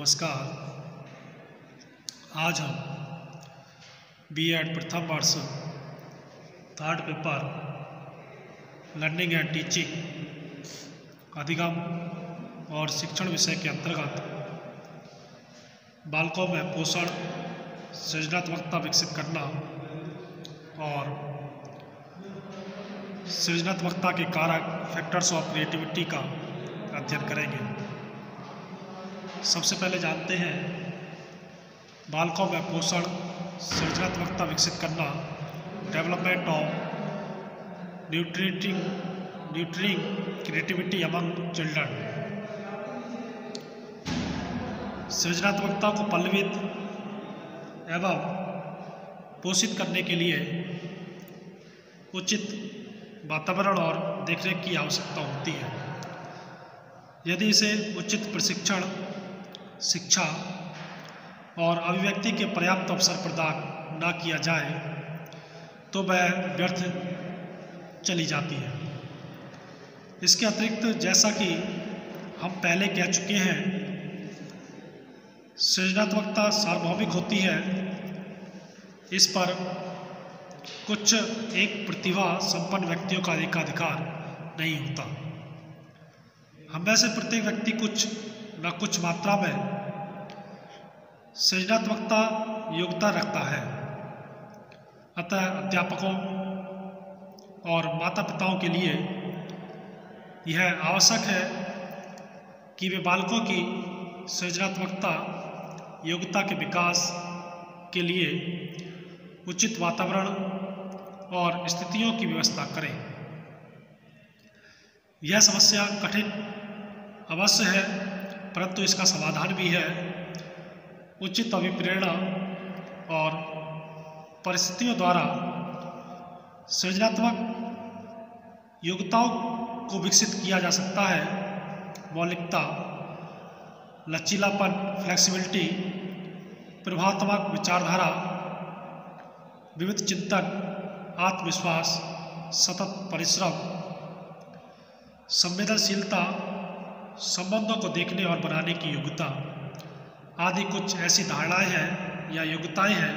नमस्कार। आज हम B.Ed प्रथम वर्ष third paper learning and teaching अधिगम और शिक्षण विषय के अंतर्गत बालकों में पोषण, सृजनात्मकता विकसित करना और सृजनात्मकता के कारक फैक्टर्स ऑफ क्रिएटिविटी का अध्ययन करेंगे। सबसे पहले जानते हैं बालकों में पोषण, सृजनात्मकता विकसित करना, development of nurturing creativity among children. सृजनात्मकता को पल्लवित एवं पोषित करने के लिए उचित वातावरण और देखरेख की आवश्यकता होती है। यदि इसे उचित प्रशिक्षण, शिक्षा और अभिव्यक्ति के पर्याप्त अवसर प्रदान न किया जाए तो वह व्यर्थ चली जाती है। इसके अतिरिक्त जैसा कि हम पहले कह चुके हैं, सृजनात्मकता सार्वभौमिक होती है। इस पर कुछ एक प्रतिभा संपन्न व्यक्तियों का एकाधिकार नहीं होता। हम में से प्रत्येक व्यक्ति कुछ न कुछ मात्रा में सृजनात्मकता योग्यता रखता है। अतः अध्यापकों और माता पिताओं के लिए यह आवश्यक है कि वे बालकों की सृजनात्मकता योग्यता के विकास के लिए उचित वातावरण और स्थितियों की व्यवस्था करें। यह समस्या कठिन अवश्य है, परंतु इसका समाधान भी है। उचित अभिप्रेरणा और परिस्थितियों द्वारा सृजनात्मक योग्यताओं को विकसित किया जा सकता है। मौलिकता, लचीलापन, फ्लेक्सिबिलिटी, प्रभावात्मक विचारधारा, विविध चिंतन, आत्मविश्वास, सतत परिश्रम, संवेदनशीलता, संबंधों को देखने और बनाने की योग्यता आदि कुछ ऐसी धारणाएं हैं या योग्यताएं हैं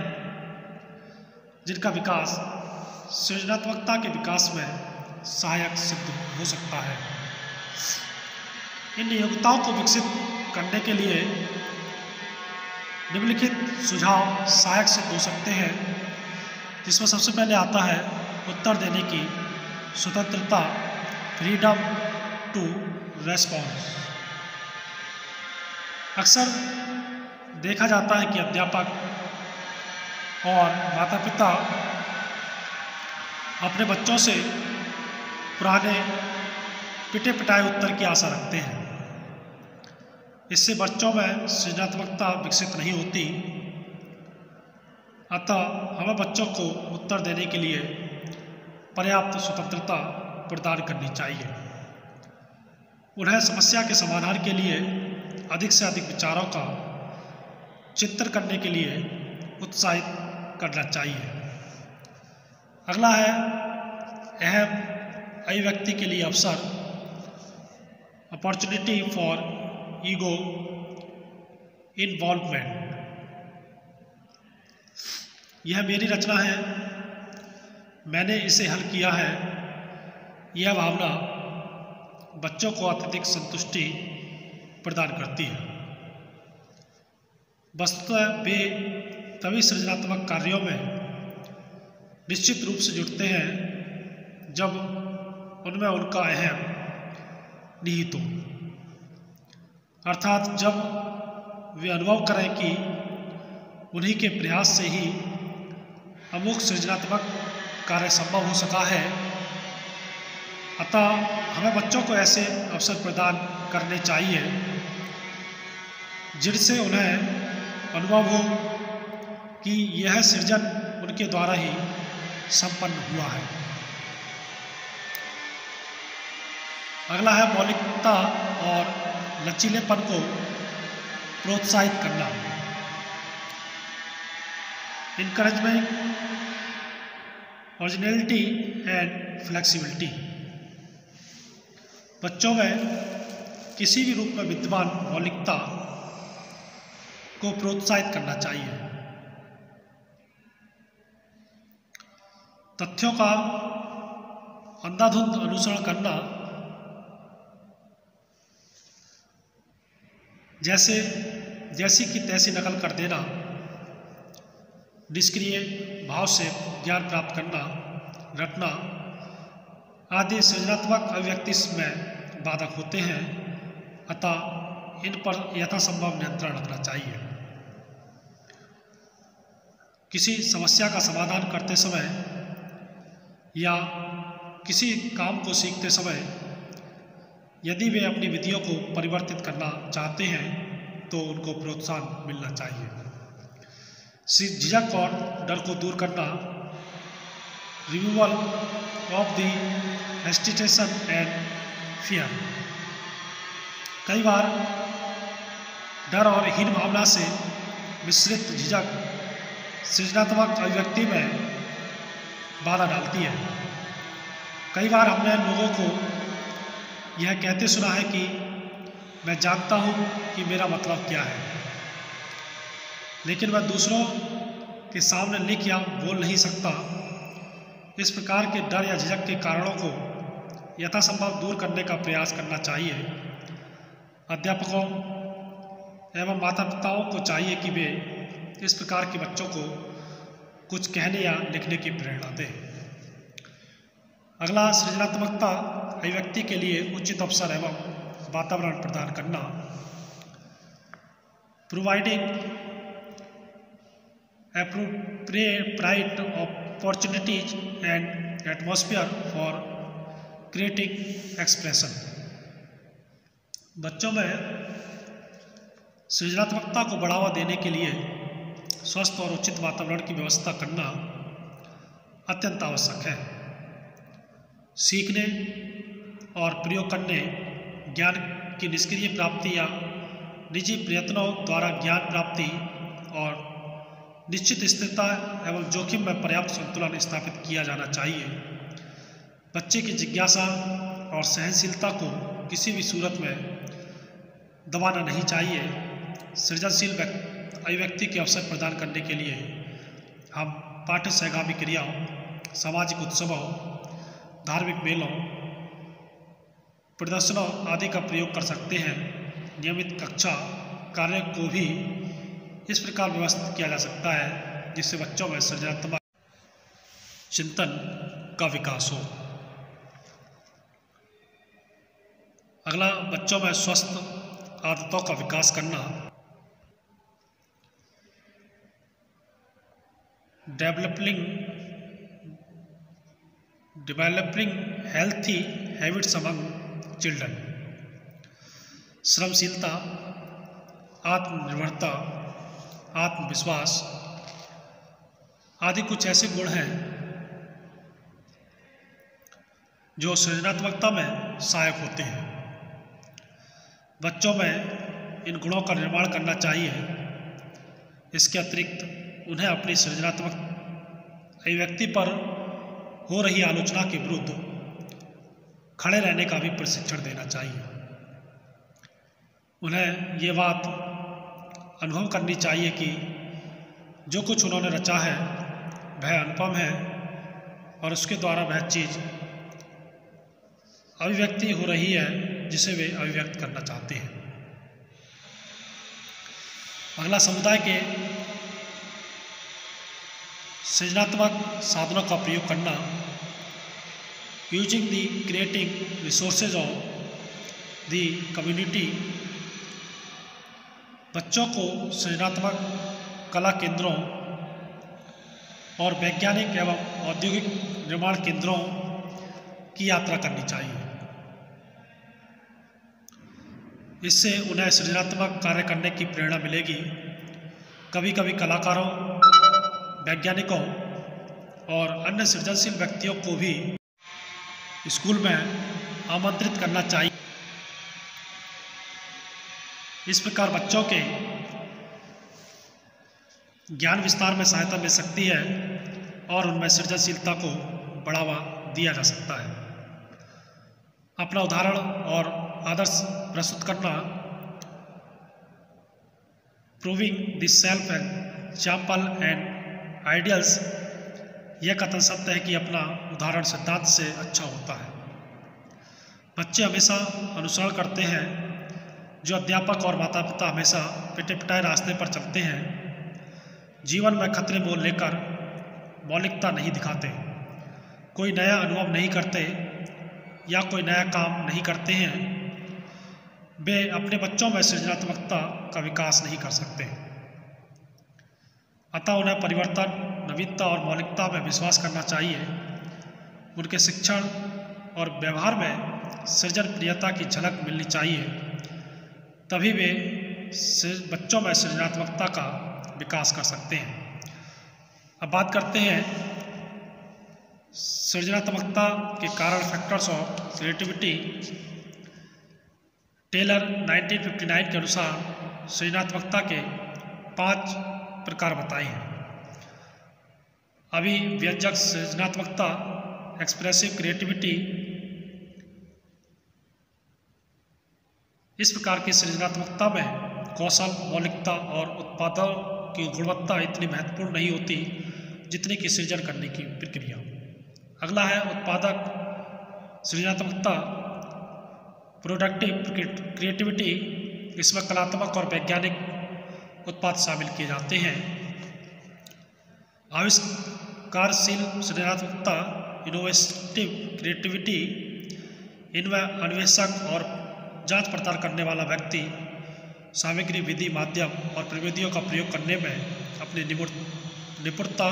जिनका विकास सृजनात्मकता के विकास में सहायक सिद्ध हो सकता है। इन योग्यताओं को विकसित करने के लिए निम्नलिखित सुझाव सहायक सिद्ध हो सकते हैं, जिसमें सबसे पहले आता है उत्तर देने की स्वतंत्रता, फ्रीडम टू रेस्पॉन्स। अक्सर देखा जाता है कि अध्यापक और माता पिता अपने बच्चों से पुराने पिटे पिटाए उत्तर की आशा रखते हैं। इससे बच्चों में सृजनात्मकता विकसित नहीं होती। अतः हमें बच्चों को उत्तर देने के लिए पर्याप्त स्वतंत्रता प्रदान करनी चाहिए। उन्हें समस्या के समाधान के लिए अधिक से अधिक विचारों का चिंतन करने के लिए उत्साहित करना चाहिए। अगला है अहम अभिव्यक्ति के लिए अवसर, अपॉर्चुनिटी फॉर ईगो इन्वॉल्वमेंट। यह मेरी रचना है, मैंने इसे हल किया है। यह भावना बच्चों को अत्यधिक संतुष्टि प्रदान करती है। वस्तुतः वे तभी सृजनात्मक कार्यों में निश्चित रूप से जुटते हैं जब उनमें उनका अहम निहित हो, अर्थात जब वे अनुभव करें कि उन्हीं के प्रयास से ही अमुक सृजनात्मक कार्य संभव हो सका है। अतः हमें बच्चों को ऐसे अवसर प्रदान करने चाहिए जिनसे उन्हें अनुभव हो कि यह सृजन उनके द्वारा ही संपन्न हुआ है। अगला है मौलिकता और लचीलेपन को प्रोत्साहित करना, इनकरेजमेंट ओरिजिनलिटी एंड फ्लेक्सिबिलिटी। बच्चों में किसी भी रूप में विद्यमान मौलिकता को प्रोत्साहित करना चाहिए। तथ्यों का अंधाधुंध अनुसरण करना, जैसी की तैसी नकल कर देना, निष्क्रिय भाव से ज्ञान प्राप्त करना, रटना आदि सृजनात्मक अभिव्यक्ति में बाधक होते हैं, अतः इन पर यथासंभव नियंत्रण रखना चाहिए। किसी समस्या का समाधान करते समय या किसी काम को सीखते समय यदि वे अपनी विधियों को परिवर्तित करना चाहते हैं तो उनको प्रोत्साहन मिलना चाहिए। झिझक और डर को दूर करना, removal of the hesitation and fear. कई बार डर और हीन भावना से मिश्रित झिझक सृजनात्मक अभिव्यक्ति में बाधा डालती है। कई बार हमने लोगों को यह कहते सुना है कि मैं जानता हूँ कि मेरा मतलब क्या है, लेकिन वह दूसरों के सामने लिख या बोल नहीं सकता। इस प्रकार के डर या झिझक के कारणों को यथासंभव दूर करने का प्रयास करना चाहिए। अध्यापकों एवं माता पिताओं को चाहिए कि वे इस प्रकार के बच्चों को कुछ कहने या लिखने की प्रेरणा दें। अगला, सृजनात्मकता अभिव्यक्ति के लिए उचित अवसर एवं वातावरण प्रदान करना। Providing appropriate opportunities and atmosphere for creative expression। बच्चों में सृजनात्मकता को बढ़ावा देने के लिए स्वस्थ और उचित वातावरण की व्यवस्था करना अत्यंत आवश्यक है। सीखने और प्रयोग करने, ज्ञान की निष्क्रिय प्राप्ति या निजी प्रयत्नों द्वारा ज्ञान प्राप्ति और निश्चित स्थिरता एवं जोखिम में पर्याप्त संतुलन स्थापित किया जाना चाहिए। बच्चे की जिज्ञासा और सहनशीलता को किसी भी सूरत में दबाना नहीं चाहिए। सृजनशील अभिव्यक्ति के अवसर प्रदान करने के लिए हम पाठ्य सहगामी क्रियाओं, सामाजिक उत्सवों, धार्मिक मेलों, प्रदर्शनों आदि का प्रयोग कर सकते हैं। नियमित कक्षा कार्य को भी इस प्रकार व्यवस्थित किया जा सकता है जिससे बच्चों में सृजनात्मक चिंतन का विकास हो। अगला, बच्चों में स्वस्थ आदतों का विकास करना। Developing healthy habits among children. श्रमशीलता, आत्मनिर्भरता, आत्मविश्वास आदि कुछ ऐसे गुण हैं जो सृजनात्मकता में सहायक होते हैं। बच्चों में इन गुणों का निर्माण करना चाहिए। इसके अतिरिक्त उन्हें अपनी सृजनात्मक अभिव्यक्ति पर हो रही आलोचना के विरुद्ध खड़े रहने का भी प्रशिक्षण देना चाहिए। उन्हें ये बात अनुभव करनी चाहिए कि जो कुछ उन्होंने रचा है वह अनुपम है और उसके द्वारा वह चीज़ अभिव्यक्ति हो रही है जिसे वे अभिव्यक्त करना चाहते हैं। अगला, समुदाय के सृजनात्मक साधनों का प्रयोग करना। Using the creative resources of the community. बच्चों को सृजनात्मक कला केंद्रों और वैज्ञानिक एवं औद्योगिक निर्माण केंद्रों की यात्रा करनी चाहिए। इससे उन्हें सृजनात्मक कार्य करने की प्रेरणा मिलेगी। कभी कभी कलाकारों, वैज्ञानिकों और अन्य सृजनशील व्यक्तियों को भी स्कूल में आमंत्रित करना चाहिए। इस प्रकार बच्चों के ज्ञान विस्तार में सहायता मिल सकती है और उनमें सृजनशीलता को बढ़ावा दिया जा सकता है। अपना उदाहरण और आदर्श प्रस्तुत करना proving the self example and ideals. यह कथन सत्य है कि अपना उदाहरण सिद्धांत से अच्छा होता है। बच्चे हमेशा अनुसरण करते हैं जो अध्यापक और माता पिता हमेशा पिटे पिटाए रास्ते पर चलते हैं। जीवन में खतरे मोल लेकर मौलिकता नहीं दिखाते, कोई नया अनुभव नहीं करते या कोई नया काम नहीं करते हैं। वे अपने बच्चों में सृजनात्मकता का विकास नहीं कर सकते। अतः उन्हें परिवर्तन, नवीनता और मौलिकता में विश्वास करना चाहिए। उनके शिक्षण और व्यवहार में सृजन प्रियता की झलक मिलनी चाहिए, तभी वे बच्चों में सृजनात्मकता का विकास कर सकते हैं। अब बात करते हैं सृजनात्मकता के कारण, फैक्टर्स ऑफ क्रिएटिविटी। टेलर 1959 के अनुसार सृजनात्मकता के 5 प्रकार बताए हैं। अभिव्यंजक सृजनात्मकता, एक्सप्रेसिव क्रिएटिविटी। इस प्रकार की सृजनात्मकता में कौशल, मौलिकता और उत्पादों की गुणवत्ता इतनी महत्वपूर्ण नहीं होती जितनी कि सृजन करने की प्रक्रिया। अगला है उत्पादक सृजनात्मकता, प्रोडक्टिव क्रिएटिविटी। इसमें कलात्मक और वैज्ञानिक उत्पाद शामिल किए जाते हैं। आविष्कारशील सृजनात्मकता, इनोवेटिव क्रिएटिविटी। इनमें अन्वेषक और जांच पड़ताल करने वाला व्यक्ति सामग्री, विधि, माध्यम और प्रविधियों का प्रयोग करने में अपनी निपुणता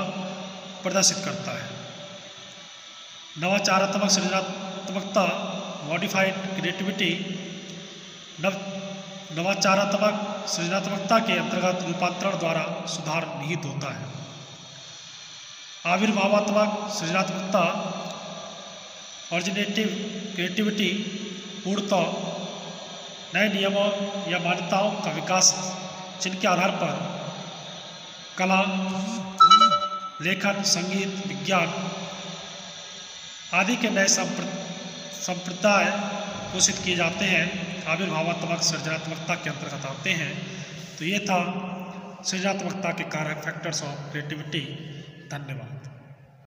प्रदर्शित करता है। नवाचारात्मक सृजनात्मकता, मॉडिफाइड क्रिएटिविटी। नवाचारात्मक सृजनात्मकता के अंतर्गत रूपांतरण द्वारा सुधार निहित होता है। आविर्भावात्मक सृजनात्मकता, ऑरिजिनेटिव क्रिएटिविटी। पूर्णतः नए नियमों या मान्यताओं का विकास जिनके आधार पर कला, लेखन, संगीत, विज्ञान आदि के नए संप्रदाय पोषित किए जाते हैं, आविर्भावात्मक सृजनात्मकता के अंतर्गत आते हैं। तो ये था सृजनात्मकता के कारक, फैक्टर्स ऑफ क्रिएटिविटी। धन्यवाद।